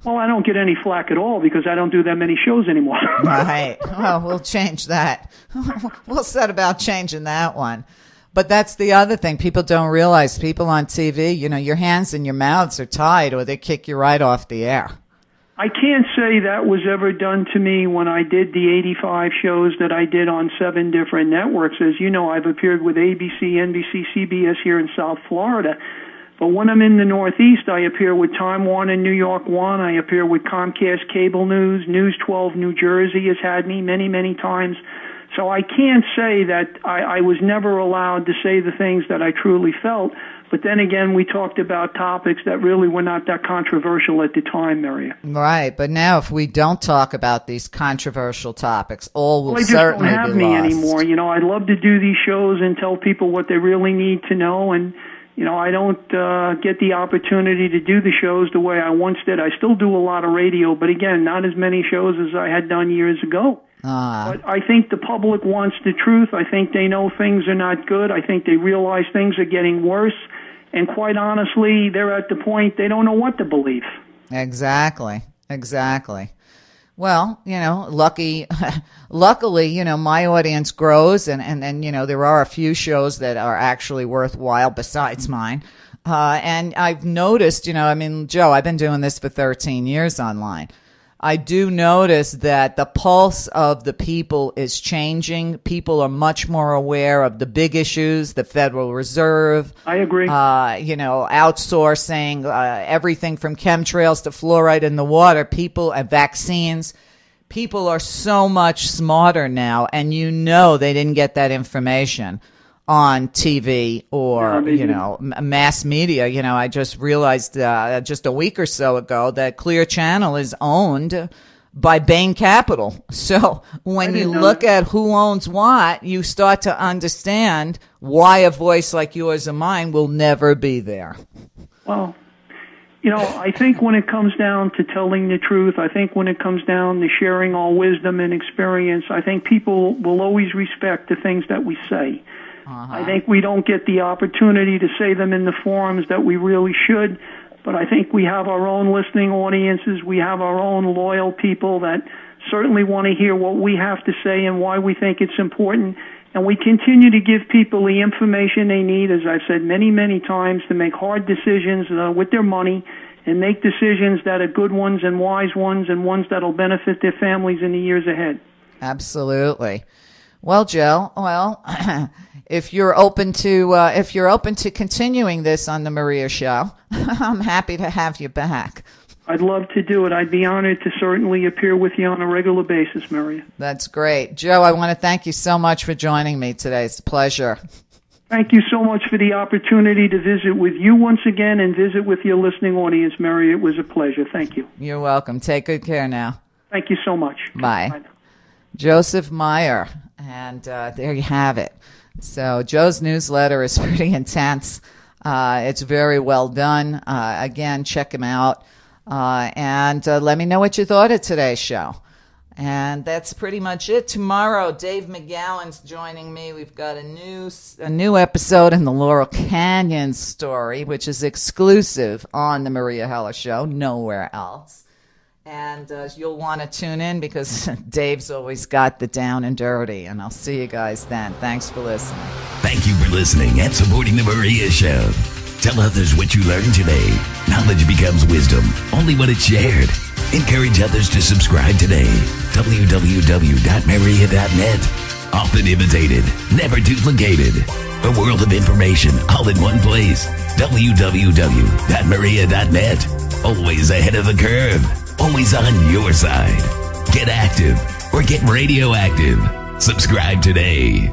Well, I don't get any flack at all because I don't do that many shows anymore. Right. Well, we'll change that. We'll set about changing that one. But that's the other thing. People don't realize, people on TV, your hands and your mouths are tied or they kick you right off the air. I can't say that was ever done to me when I did the 85 shows that I did on 7 different networks. As you know, I've appeared with ABC, NBC, CBS here in South Florida. But when I'm in the Northeast, I appear with Time Warner, New York One. I appear with Comcast Cable News. News 12 New Jersey has had me many, many times. So I can't say that I was never allowed to say the things that I truly felt. But then again, we talked about topics that really were not that controversial at the time, Meria. Right, but now if we don't talk about these controversial topics, all will they just certainly don't have be me lost. anymore. You know, I love to do these shows and tell people what they really need to know, and you know, I don't get the opportunity to do the shows the way I once did. I still do a lot of radio, but again, not as many shows as I had done years ago. But I think the public wants the truth. I think they know things are not good. I think they realize things are getting worse. And quite honestly, they're at the point they don't know what to believe. Exactly. Well, you know, luckily, you know, my audience grows and then, you know, there are a few shows that are actually worthwhile besides mine. And I've noticed, you know, I mean, Joe, I've been doing this for 13 years online. I do notice that the pulse of the people is changing. People are much more aware of the big issues, the Federal Reserve. I agree. You know, outsourcing, everything from chemtrails to fluoride in the water, people and vaccines. People are so much smarter now, and you know they didn't get that information on TV or, you know, mass media. You know, I just realized just a week or so ago that Clear Channel is owned by Bain Capital. So when you look at who owns what, you start to understand why a voice like yours or mine will never be there. Well, you know, I think when it comes down to telling the truth, I think when it comes down to sharing our wisdom and experience, I think people will always respect the things that we say. I think we don't get the opportunity to say them in the forums that we really should, but I think we have our own listening audiences. We have our own loyal people that certainly want to hear what we have to say and why we think it's important. And we continue to give people the information they need, as I've said many, many times, to make hard decisions with their money and make decisions that are good ones and wise ones and ones that will benefit their families in the years ahead. Absolutely. Well, Joe, if you're open to continuing this on the Meria Show, I'm happy to have you back. I'd love to do it. I'd be honored to certainly appear with you on a regular basis, Meria. That's great. Joe, I want to thank you so much for joining me today. It's a pleasure. Thank you so much for the opportunity to visit with you once again and visit with your listening audience, Meria. It was a pleasure. Thank you. You're welcome. Take good care now. Thank you so much. Bye. Bye now. Joseph Meyer. And there you have it. So Joe's newsletter is pretty intense. It's very well done. Again, check him out. And let me know what you thought of today's show. And that's pretty much it. Tomorrow, Dave McGowan's joining me. We've got a new episode in the Laurel Canyon story, which is exclusive on the Maria Heller Show, nowhere else. And you'll want to tune in because Dave's always got the down and dirty. And I'll see you guys then. Thanks for listening. Thank you for listening and supporting the Meria Show. Tell others what you learned today. Knowledge becomes wisdom only when it's shared. Encourage others to subscribe today. www.meria.net. Often imitated, never duplicated. A world of information all in one place. www.meria.net. Always ahead of the curve. Always on your side. Get active or get radioactive. Subscribe today.